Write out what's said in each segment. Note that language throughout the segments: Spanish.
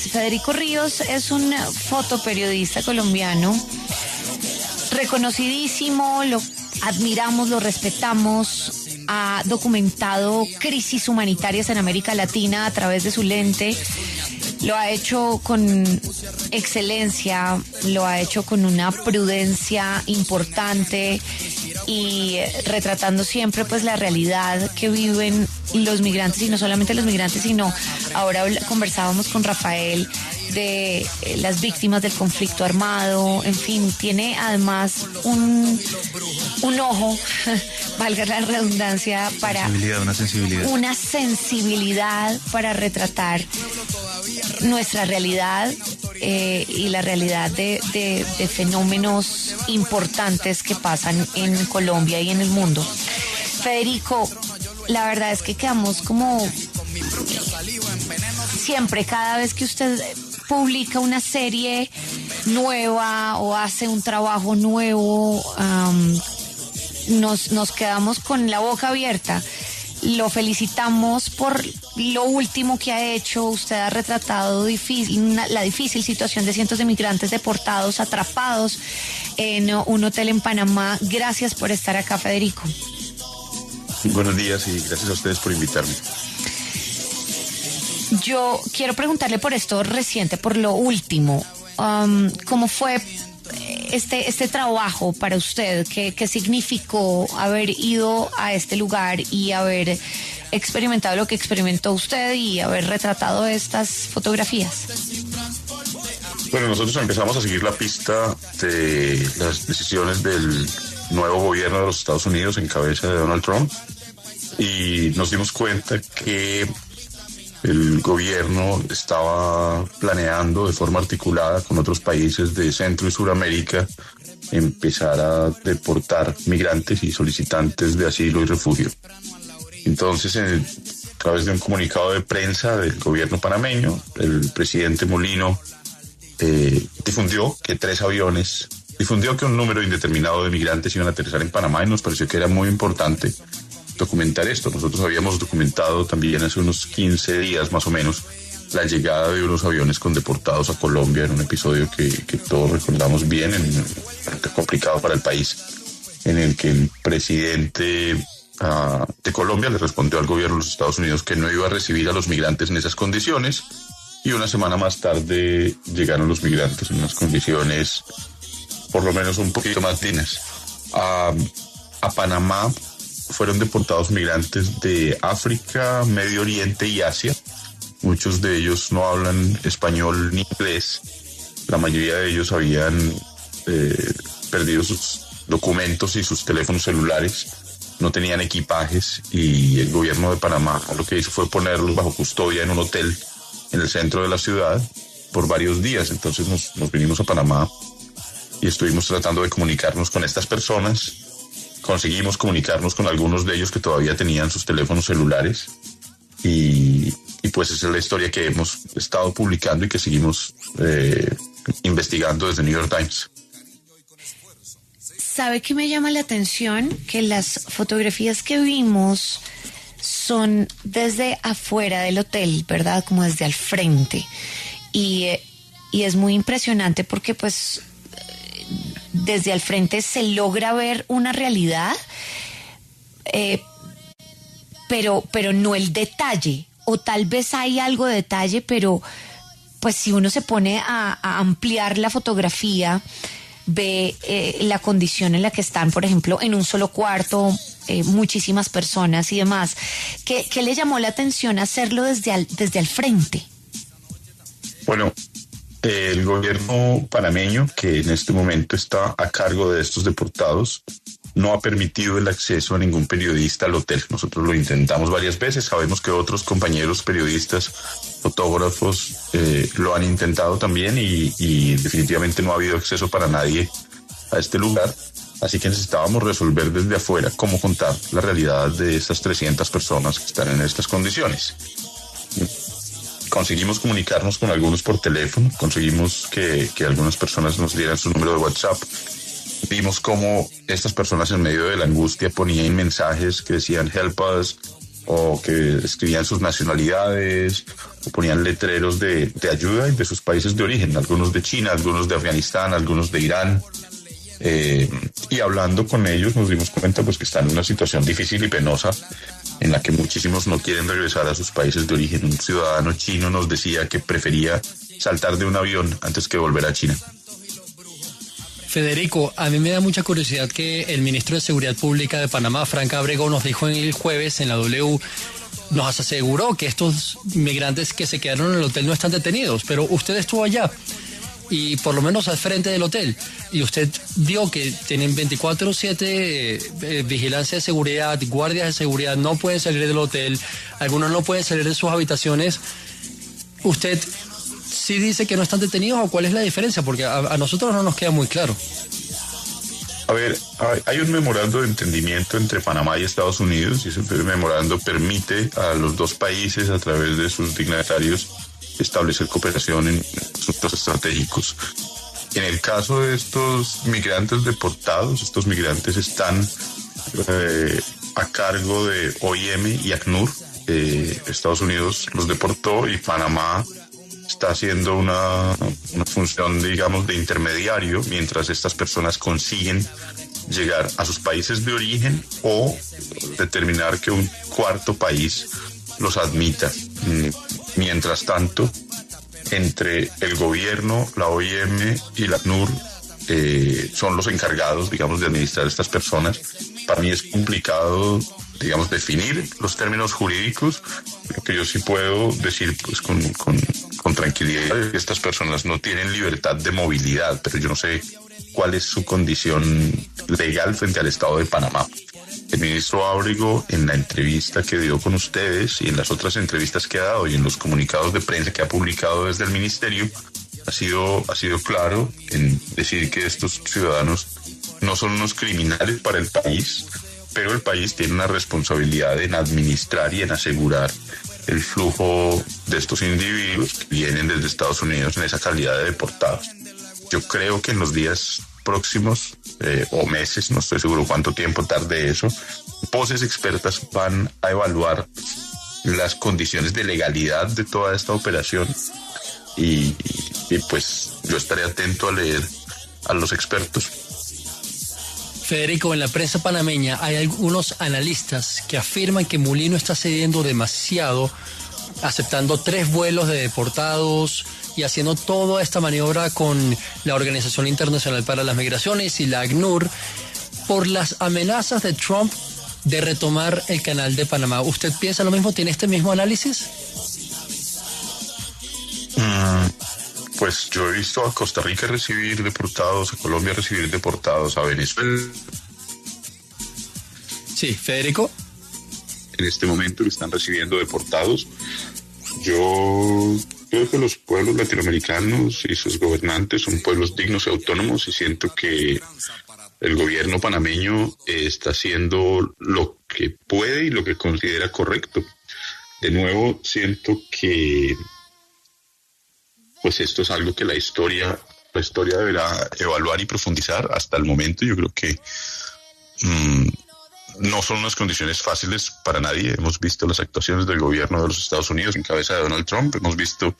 Federico Ríos es un fotoperiodista colombiano reconocidísimo, lo admiramos, lo respetamos, ha documentado crisis humanitarias en América Latina a través de su lente, lo ha hecho con excelencia, lo ha hecho con una prudencia importante y retratando siempre pues la realidad que viven los migrantes, y no solamente los migrantes, sino ahora conversábamos con Rafael de las víctimas del conflicto armado. En fin, tiene además un ojo, valga la redundancia, para una sensibilidad para retratar nuestra realidad y la realidad de fenómenos importantes que pasan en Colombia y en el mundo. Federico, la verdad es que quedamos como siempre, cada vez que usted publica una serie nueva o hace un trabajo nuevo, nos quedamos con la boca abierta. Lo felicitamos por lo último que ha hecho. Usted ha retratado la difícil situación de cientos de migrantes deportados, atrapados en un hotel en Panamá. Gracias por estar acá, Federico. Buenos días y gracias a ustedes por invitarme. Yo quiero preguntarle por esto reciente, por lo último. ¿Cómo fue este trabajo para usted? ¿Qué significó haber ido a este lugar y haber experimentado lo que experimentó usted y haber retratado estas fotografías? Bueno, nosotros empezamos a seguir la pista de las decisiones del nuevo gobierno de los Estados Unidos en cabeza de Donald Trump, y nos dimos cuenta que el gobierno estaba planeando de forma articulada con otros países de Centro y Suramérica empezar a deportar migrantes y solicitantes de asilo y refugio. Entonces, a través de un comunicado de prensa del gobierno panameño, el presidente Molino difundió que un número indeterminado de migrantes iban a aterrizar en Panamá, y nos pareció que era muy importante documentar esto. Nosotros habíamos documentado también hace unos 15 días más o menos la llegada de unos aviones con deportados a Colombia en un episodio que todos recordamos bien, complicado para el país, en el que el presidente de Colombia le respondió al gobierno de los Estados Unidos que no iba a recibir a los migrantes en esas condiciones, y una semana más tarde llegaron los migrantes en unas condiciones por lo menos un poquito más dignas. A Panamá fueron deportados migrantes de África, Medio Oriente y Asia. Muchos de ellos no hablan español ni inglés. La mayoría de ellos habían perdido sus documentos y sus teléfonos celulares. No tenían equipajes, y el gobierno de Panamá lo que hizo fue ponerlos bajo custodia en un hotel en el centro de la ciudad por varios días. Entonces nos vinimos a Panamá y estuvimos tratando de comunicarnos con estas personas. Conseguimos comunicarnos con algunos de ellos que todavía tenían sus teléfonos celulares, y pues esa es la historia que hemos estado publicando y que seguimos investigando desde New York Times. ¿Sabe qué me llama la atención? Que las fotografías que vimos son desde afuera del hotel, ¿verdad? Como desde al frente. Y es muy impresionante porque pues desde al frente se logra ver una realidad, pero no el detalle, o tal vez hay algo de detalle, pero pues si uno se pone a ampliar la fotografía, ve la condición en la que están, por ejemplo, en un solo cuarto, muchísimas personas y demás. ¿Qué le llamó la atención hacerlo desde al frente? Bueno, el gobierno panameño, que en este momento está a cargo de estos deportados, no ha permitido el acceso a ningún periodista al hotel. Nosotros lo intentamos varias veces, sabemos que otros compañeros periodistas, fotógrafos, lo han intentado también, y definitivamente no ha habido acceso para nadie a este lugar. Así que necesitábamos resolver desde afuera cómo contar la realidad de estas 300 personas que están en estas condiciones. Conseguimos comunicarnos con algunos por teléfono, conseguimos que algunas personas nos dieran su número de WhatsApp. Vimos cómo estas personas en medio de la angustia ponían mensajes que decían "help us", o que escribían sus nacionalidades, o ponían letreros de ayuda de sus países de origen, algunos de China, algunos de Afganistán, algunos de Irán. Y hablando con ellos nos dimos cuenta pues que están en una situación difícil y penosa en la que muchísimos no quieren regresar a sus países de origen. Un ciudadano chino nos decía que prefería saltar de un avión antes que volver a China. Federico, a mí me da mucha curiosidad que el ministro de Seguridad Pública de Panamá, Frank Abrego, nos dijo el jueves en la W, nos aseguró que estos migrantes que se quedaron en el hotel no están detenidos, pero usted estuvo allá y por lo menos al frente del hotel, y usted vio que tienen 24/7 vigilancia de seguridad, guardias de seguridad, no pueden salir del hotel, algunos no pueden salir de sus habitaciones. ¿Usted sí dice que no están detenidos o cuál es la diferencia? Porque a nosotros no nos queda muy claro. A ver, hay un memorando de entendimiento entre Panamá y Estados Unidos, y ese memorando permite a los dos países, a través de sus dignatarios, establecer cooperación en asuntos estratégicos. En el caso de estos migrantes deportados, estos migrantes están a cargo de OIM y ACNUR. Estados Unidos los deportó y Panamá está haciendo una función, digamos, de intermediario mientras estas personas consiguen llegar a sus países de origen o determinar que un cuarto país los admita. Mientras tanto, entre el gobierno, la OIM y la ACNUR son los encargados, digamos, de administrar estas personas. Para mí es complicado, digamos, definir los términos jurídicos. Lo que yo sí puedo decir, pues, con tranquilidad, es que estas personas no tienen libertad de movilidad, pero yo no sé cuál es su condición legal frente al Estado de Panamá. El ministro Ábrego, en la entrevista que dio con ustedes y en las otras entrevistas que ha dado y en los comunicados de prensa que ha publicado desde el ministerio, ha sido claro en decir que estos ciudadanos no son unos criminales para el país, pero el país tiene una responsabilidad en administrar y en asegurar el flujo de estos individuos que vienen desde Estados Unidos en esa calidad de deportados. Yo creo que en los días próximos o meses, no estoy seguro cuánto tiempo tarde eso, voces expertas van a evaluar las condiciones de legalidad de toda esta operación y pues yo estaré atento a leer a los expertos. Federico, en la prensa panameña hay algunos analistas que afirman que Mulino está cediendo demasiado, aceptando 3 vuelos de deportados y haciendo toda esta maniobra con la Organización Internacional para las Migraciones y la ACNUR por las amenazas de Trump de retomar el canal de Panamá. ¿Usted piensa lo mismo? ¿Tiene este mismo análisis? Pues yo he visto a Costa Rica recibir deportados, a Colombia recibir deportados, a Venezuela. Sí, Federico. En este momento que están recibiendo deportados. Yo creo que los pueblos latinoamericanos y sus gobernantes son pueblos dignos y autónomos y siento que el gobierno panameño está haciendo lo que puede y lo que considera correcto. De nuevo, siento que pues esto es algo que la historia deberá evaluar y profundizar. Hasta el momento yo creo que no son unas condiciones fáciles para nadie. Hemos visto las actuaciones del gobierno de los Estados Unidos en cabeza de Donald Trump, hemos visto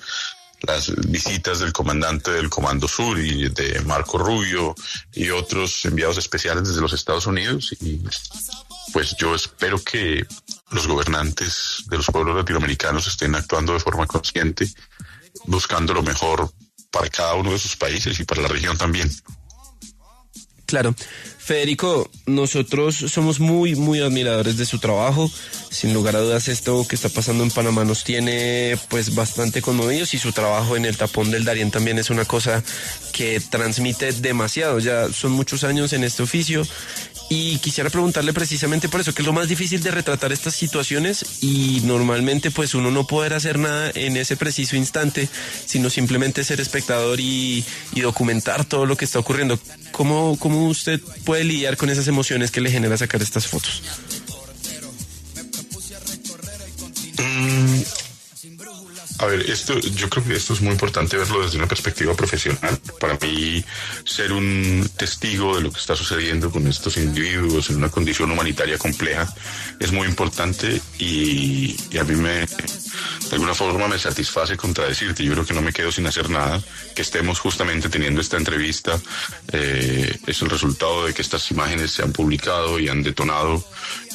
las visitas del comandante del Comando Sur y de Marco Rubio y otros enviados especiales desde los Estados Unidos, y pues yo espero que los gobernantes de los pueblos latinoamericanos estén actuando de forma consciente, buscando lo mejor para cada uno de sus países y para la región también. Claro. Federico, nosotros somos muy, muy admiradores de su trabajo. Sin lugar a dudas, esto que está pasando en Panamá nos tiene pues bastante conmovidos, y su trabajo en el tapón del Darién también es una cosa que transmite demasiado. Ya son muchos años en este oficio y quisiera preguntarle precisamente por eso, que es lo más difícil de retratar estas situaciones, y normalmente pues uno no poder hacer nada en ese preciso instante, sino simplemente ser espectador y documentar todo lo que está ocurriendo. ¿Cómo usted puede lidiar con esas emociones que le genera sacar estas fotos? A ver, yo creo que esto es muy importante verlo desde una perspectiva profesional. Para mí, ser un testigo de lo que está sucediendo con estos individuos en una condición humanitaria compleja es muy importante y a mí de alguna forma me satisface contradecirte. Yo creo que no me quedo sin hacer nada. Que estemos justamente teniendo esta entrevista es el resultado de que estas imágenes se han publicado y han detonado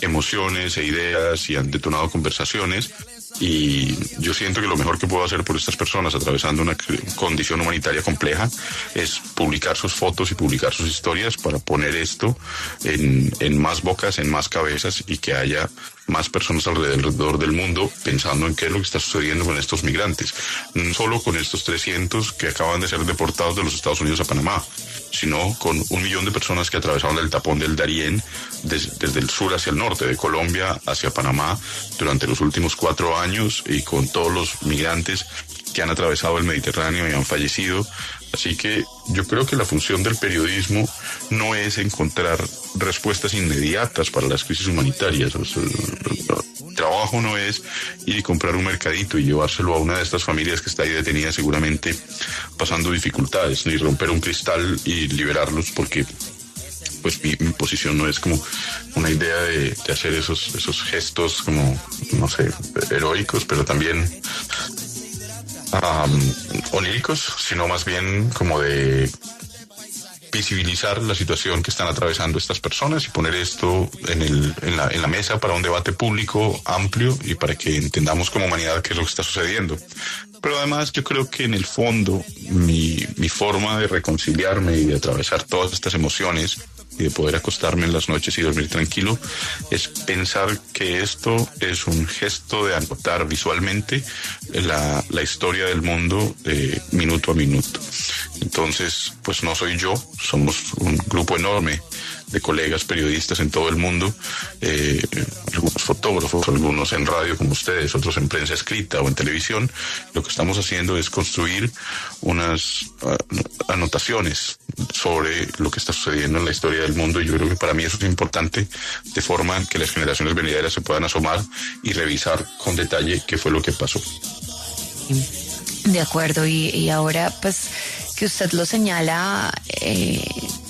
emociones e ideas y han detonado conversaciones. Y yo siento que lo mejor que puedo hacer por estas personas atravesando una condición humanitaria compleja es publicar sus fotos y publicar sus historias para poner esto en más bocas, en más cabezas y que haya más personas alrededor del mundo pensando en qué es lo que está sucediendo con estos migrantes. No solo con estos 300 que acaban de ser deportados de los Estados Unidos a Panamá, sino con 1 millón de personas que atravesaron el tapón del Darién desde el sur hacia el norte, de Colombia hacia Panamá durante los últimos 4 años y con todos los migrantes que han atravesado el Mediterráneo y han fallecido. Así que yo creo que la función del periodismo no es encontrar respuestas inmediatas para las crisis humanitarias. O sea, el trabajo no es ir y comprar un mercadito y llevárselo a una de estas familias que está ahí detenida seguramente pasando dificultades, ni romper un cristal y liberarlos, porque pues mi posición no es como una idea de hacer esos gestos como, no sé, heroicos, pero también oníricos, sino más bien como de visibilizar la situación que están atravesando estas personas y poner esto en la mesa para un debate público amplio y para que entendamos como humanidad qué es lo que está sucediendo. Pero además yo creo que en el fondo mi forma de reconciliarme y de atravesar todas estas emociones y de poder acostarme en las noches y dormir tranquilo es pensar que esto es un gesto de anotar visualmente la historia del mundo minuto a minuto. Entonces, pues no soy yo, somos un grupo enorme de colegas periodistas en todo el mundo, algunos fotógrafos, algunos en radio como ustedes, otros en prensa escrita o en televisión. Lo que estamos haciendo es construir unas anotaciones sobre lo que está sucediendo en la historia del mundo, y yo creo que para mí eso es importante, de forma que las generaciones venideras se puedan asomar y revisar con detalle qué fue lo que pasó. De acuerdo, y ahora pues que usted lo señala,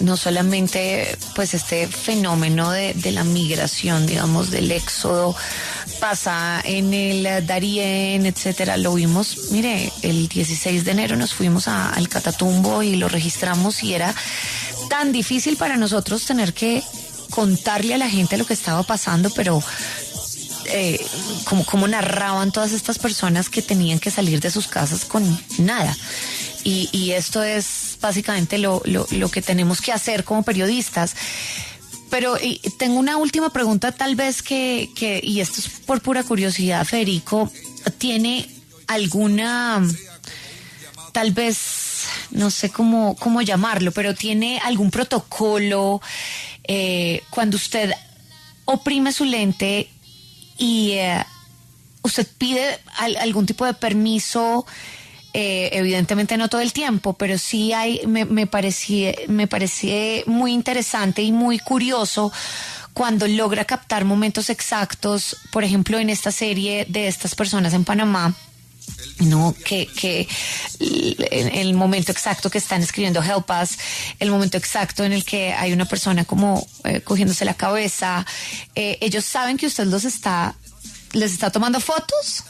no solamente pues este fenómeno de la migración, digamos, del éxodo, pasa en el Darién, etcétera, lo vimos, mire, el 16 de enero nos fuimos al Catatumbo y lo registramos, y era tan difícil para nosotros tener que contarle a la gente lo que estaba pasando, pero como narraban todas estas personas que tenían que salir de sus casas con nada. Y esto es básicamente lo que tenemos que hacer como periodistas. Pero tengo una última pregunta, tal vez y esto es por pura curiosidad, Federico, ¿tiene alguna, tal vez, no sé cómo llamarlo, pero tiene algún protocolo cuando usted oprime su lente y usted pide algún tipo de permiso? Evidentemente no todo el tiempo, pero sí me parece muy interesante y muy curioso cuando logra captar momentos exactos, por ejemplo en esta serie de estas personas en Panamá, ¿no? Que el momento exacto que están escribiendo Help Us, el momento exacto en el que hay una persona como cogiéndose la cabeza, ellos saben que usted les está tomando fotos.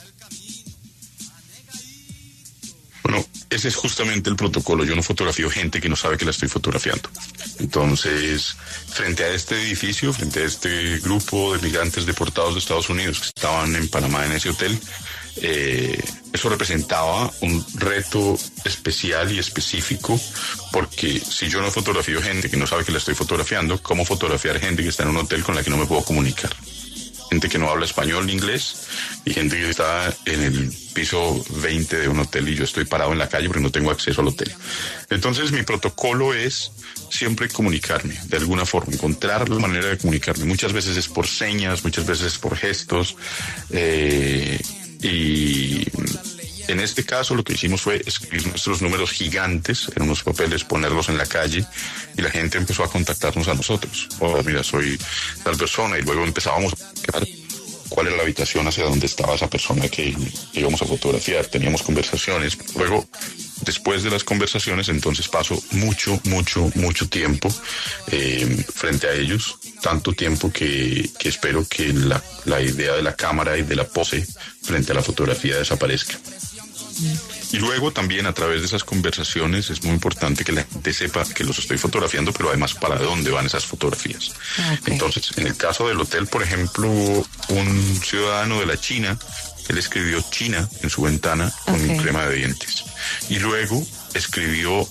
Bueno, ese es justamente el protocolo. Yo no fotografío gente que no sabe que la estoy fotografiando. Entonces, frente a este edificio, frente a este grupo de migrantes deportados de Estados Unidos que estaban en Panamá en ese hotel, eso representaba un reto especial y específico, porque si yo no fotografío gente que no sabe que la estoy fotografiando, ¿cómo fotografiar gente que está en un hotel con la que no me puedo comunicar? Gente que no habla español ni inglés, y gente que está en el piso 20 de un hotel y yo estoy parado en la calle porque no tengo acceso al hotel. Entonces mi protocolo es siempre comunicarme de alguna forma, encontrar la manera de comunicarme. Muchas veces es por señas, muchas veces es por gestos, y en este caso lo que hicimos fue escribir nuestros números gigantes en unos papeles, ponerlos en la calle, y la gente empezó a contactarnos a nosotros. Oh, mira, soy tal persona, y luego empezábamos a buscar cuál era la habitación hacia donde estaba esa persona que íbamos a fotografiar. Teníamos conversaciones. Luego, después de las conversaciones, entonces paso mucho tiempo frente a ellos. Tanto tiempo que espero que la idea de la cámara y de la pose frente a la fotografía desaparezca. Y luego también a través de esas conversaciones es muy importante que la gente sepa que los estoy fotografiando, pero además para dónde van esas fotografías. Okay. Entonces, en el caso del hotel, por ejemplo, un ciudadano de la China, él escribió China en su ventana con crema de dientes. Y luego escribió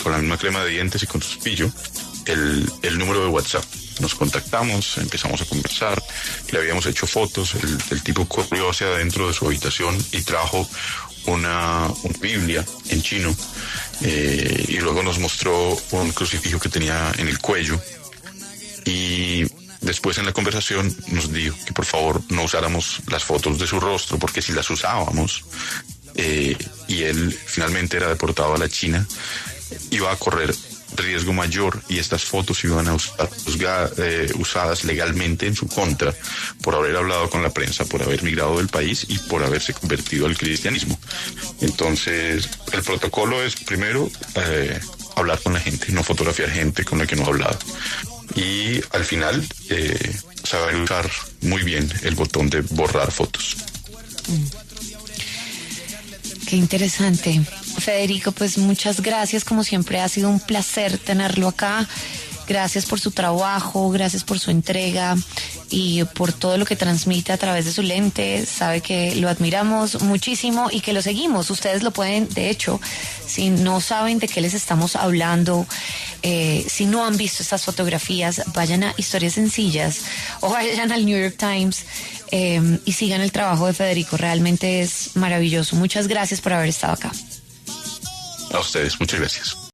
con la misma crema de dientes y con su cepillo el número de WhatsApp. Nos contactamos, empezamos a conversar, le habíamos hecho fotos, el tipo corrió hacia adentro de su habitación y trajo una Biblia en chino y luego nos mostró un crucifijo que tenía en el cuello y después en la conversación nos dijo que por favor no usáramos las fotos de su rostro porque si las usábamos y él finalmente era deportado a la China, iba a correr riesgo mayor y estas fotos iban a usadas legalmente en su contra por haber hablado con la prensa, por haber migrado del país y por haberse convertido al cristianismo. Entonces, el protocolo es primero hablar con la gente, no fotografiar gente con la que no ha hablado. Y al final, saber usar muy bien el botón de borrar fotos. Qué interesante. Federico, pues muchas gracias, como siempre ha sido un placer tenerlo acá. Gracias por su trabajo, gracias por su entrega y por todo lo que transmite a través de su lente. Sabe que lo admiramos muchísimo y que lo seguimos. Ustedes lo pueden, de hecho, si no saben de qué les estamos hablando, si no han visto estas fotografías, vayan a Historias Sencillas o vayan al New York Times y sigan el trabajo de Federico. Realmente es maravilloso. Muchas gracias por haber estado acá. A ustedes, muchas gracias.